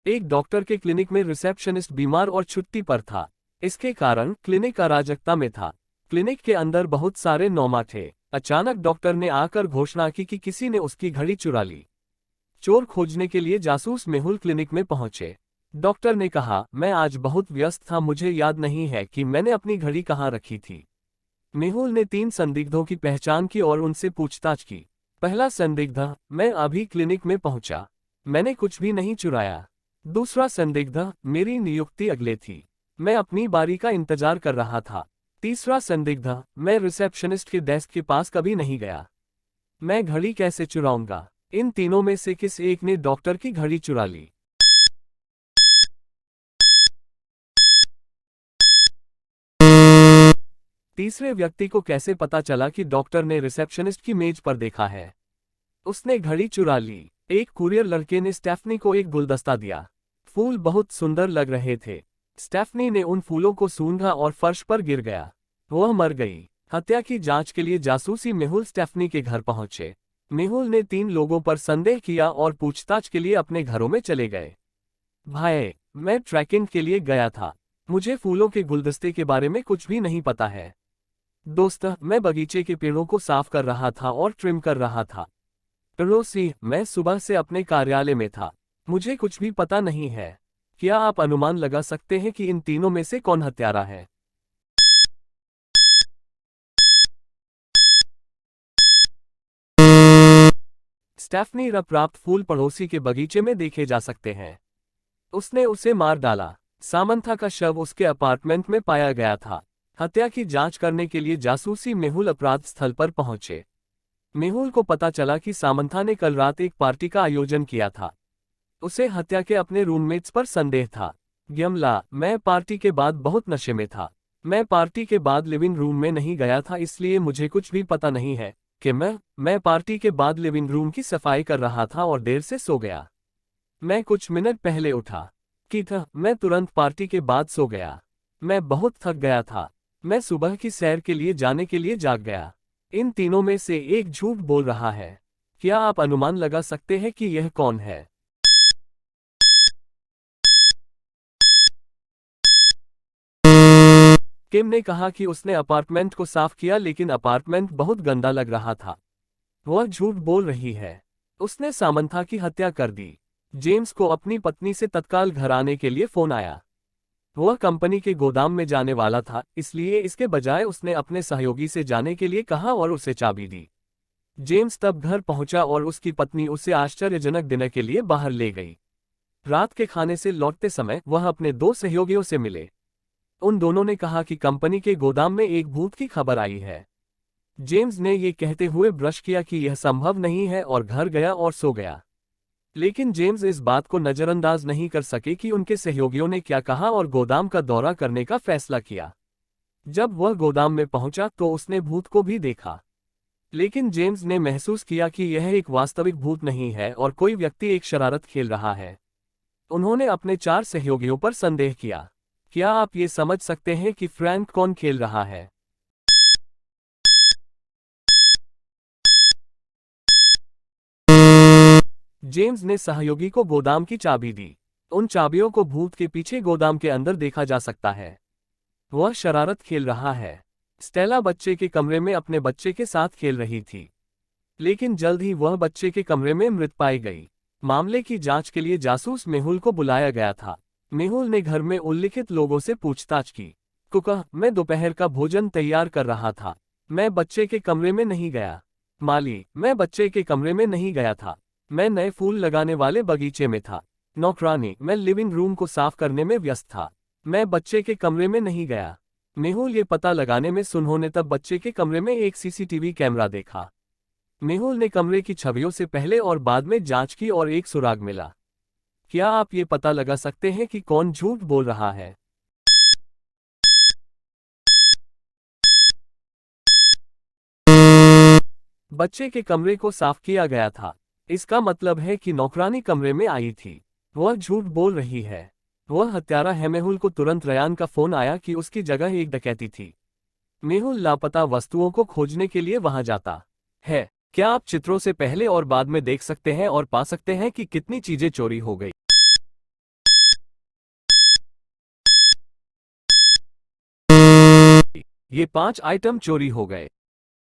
एक डॉक्टर के क्लिनिक में रिसेप्शनिस्ट बीमार और छुट्टी पर था। इसके कारण क्लिनिक अराजकता में था। क्लिनिक के अंदर बहुत सारे नौमा थे। अचानक डॉक्टर ने आकर घोषणा की कि किसी ने उसकी घड़ी चुरा ली। चोर खोजने के लिए जासूस मेहुल क्लिनिक में पहुंचे। डॉक्टर ने कहा, मैं आज बहुत व्यस्त था, मुझे याद नहीं है कि मैंने अपनी घड़ी कहाँ रखी थी। मेहुल ने 3 संदिग्धों की पहचान की और उनसे पूछताछ की। पहला संदिग्ध, मैं अभी क्लिनिक में पहुंचा, मैंने कुछ भी नहीं चुराया। दूसरा संदिग्ध, मेरी नियुक्ति अगले थी, मैं अपनी बारी का इंतजार कर रहा था। तीसरा संदिग्ध, मैं रिसेप्शनिस्ट के डेस्क के पास कभी नहीं गया, मैं घड़ी कैसे चुराऊंगा। इन तीनों में से किस एक ने डॉक्टर की घड़ी चुरा ली? तीसरे व्यक्ति को कैसे पता चला कि डॉक्टर ने रिसेप्शनिस्ट की मेज पर देखा है? उसने घड़ी चुरा ली। एक कुरियर लड़के ने स्टेफनी को एक गुलदस्ता दिया। फूल बहुत सुंदर लग रहे थे। स्टेफनी ने उन फूलों को सूंघा और फर्श पर गिर गया। वह मर गई। हत्या की जांच के लिए जासूसी मेहुल स्टेफनी के घर पहुंचे। मेहुल ने 3 लोगों पर संदेह किया और पूछताछ के लिए अपने घरों में चले गए। भाई, मैं ट्रैकिंग के लिए गया था, मुझे फूलों के गुलदस्ते के बारे में कुछ भी नहीं पता है। दोस्त, मैं बगीचे के पेड़ों को साफ कर रहा था और ट्रिम कर रहा था। पड़ोसी, मैं सुबह से अपने कार्यालय में था, मुझे कुछ भी पता नहीं है। क्या आप अनुमान लगा सकते हैं कि इन तीनों में से कौन हत्यारा है? स्टेफनी र प्राप्त फूल पड़ोसी के बगीचे में देखे जा सकते हैं। उसने उसे मार डाला। सामंथा का शव उसके अपार्टमेंट में पाया गया था। हत्या की जांच करने के लिए जासूसी मेहुल अपराध स्थल पर पहुंचे। मेहुल को पता चला कि सामंथा ने कल रात एक पार्टी का आयोजन किया था। उसे हत्या के अपने रूममेट्स पर संदेह था। यमला, मैं पार्टी के बाद बहुत नशे में था, मैं पार्टी के बाद लिविंग रूम में नहीं गया था, इसलिए मुझे कुछ भी पता नहीं है कि मैं पार्टी के बाद लिविंग रूम की सफाई कर रहा था और देर से सो गया। मैं कुछ मिनट पहले उठा कि मैं तुरंत पार्टी के बाद सो गया। मैं बहुत थक गया था, मैं सुबह की सैर के लिए जाने के लिए जाग गया। इन तीनों में से एक झूठ बोल रहा है। क्या आप अनुमान लगा सकते हैं कि यह कौन है? किम ने कहा कि उसने अपार्टमेंट को साफ किया लेकिन अपार्टमेंट बहुत गंदा लग रहा था। वह झूठ बोल रही है। उसने सामंथा की हत्या कर दी। जेम्स को अपनी पत्नी से तत्काल घर आने के लिए फोन आया। वह कंपनी के गोदाम में जाने वाला था, इसलिए इसके बजाय उसने अपने सहयोगी से जाने के लिए कहा और उसे चाबी दी। जेम्स तब घर पहुंचा और उसकी पत्नी उसे आश्चर्यजनक डिनर के लिए बाहर ले गई। रात के खाने से लौटते समय वह अपने 2 सहयोगियों से मिले। उन दोनों ने कहा कि कंपनी के गोदाम में एक भूत की खबर आई है। जेम्स ने ये कहते हुए ब्रश किया कि यह संभव नहीं है और घर गया और सो गया। लेकिन जेम्स इस बात को नजरअंदाज नहीं कर सके कि उनके सहयोगियों ने क्या कहा और गोदाम का दौरा करने का फैसला किया। जब वह गोदाम में पहुंचा तो उसने भूत को भी देखा। लेकिन जेम्स ने महसूस किया कि यह एक वास्तविक भूत नहीं है और कोई व्यक्ति एक शरारत खेल रहा है। उन्होंने अपने 4 सहयोगियों पर संदेह किया। क्या आप ये समझ सकते हैं कि फ्रैंक कौन खेल रहा है? जेम्स ने सहयोगी को गोदाम की चाबी दी। उन चाबियों को भूत के पीछे गोदाम के अंदर देखा जा सकता है। वह शरारत खेल रहा है। स्टेला बच्चे के कमरे में अपने बच्चे के साथ खेल रही थी, लेकिन जल्द ही वह बच्चे के कमरे में मृत पाई गई। मामले की जांच के लिए जासूस मेहुल को बुलाया गया था। मेहुल ने घर में उल्लिखित लोगों से पूछताछ की। कुका, मैं दोपहर का भोजन तैयार कर रहा था, मैं बच्चे के कमरे में नहीं गया। माली, मैं बच्चे के कमरे में नहीं गया था, मैं नए फूल लगाने वाले बगीचे में था। नौकरानी, मैं लिविंग रूम को साफ करने में व्यस्त था, मैं बच्चे के कमरे में नहीं गया। मेहुल ये पता लगाने में उन्होंने तब बच्चे के कमरे में एक सीसीटीवी कैमरा देखा। मेहुल ने कमरे की छवियों से पहले और बाद में जांच की और एक सुराग मिला। क्या आप ये पता लगा सकते हैं कि कौन झूठ बोल रहा है? बच्चे के कमरे को साफ किया गया था, इसका मतलब है कि नौकरानी कमरे में आई थी। वह झूठ बोल रही है। वह हत्यारा है। मेहुल को तुरंत रयान का फोन आया कि उसकी जगह एक डकैती थी। मेहुल लापता वस्तुओं को खोजने के लिए वहां जाता है। क्या आप चित्रों से पहले और बाद में देख सकते हैं और पा सकते हैं कि कितनी चीजें चोरी हो गई। ये 5 आइटम चोरी हो गए।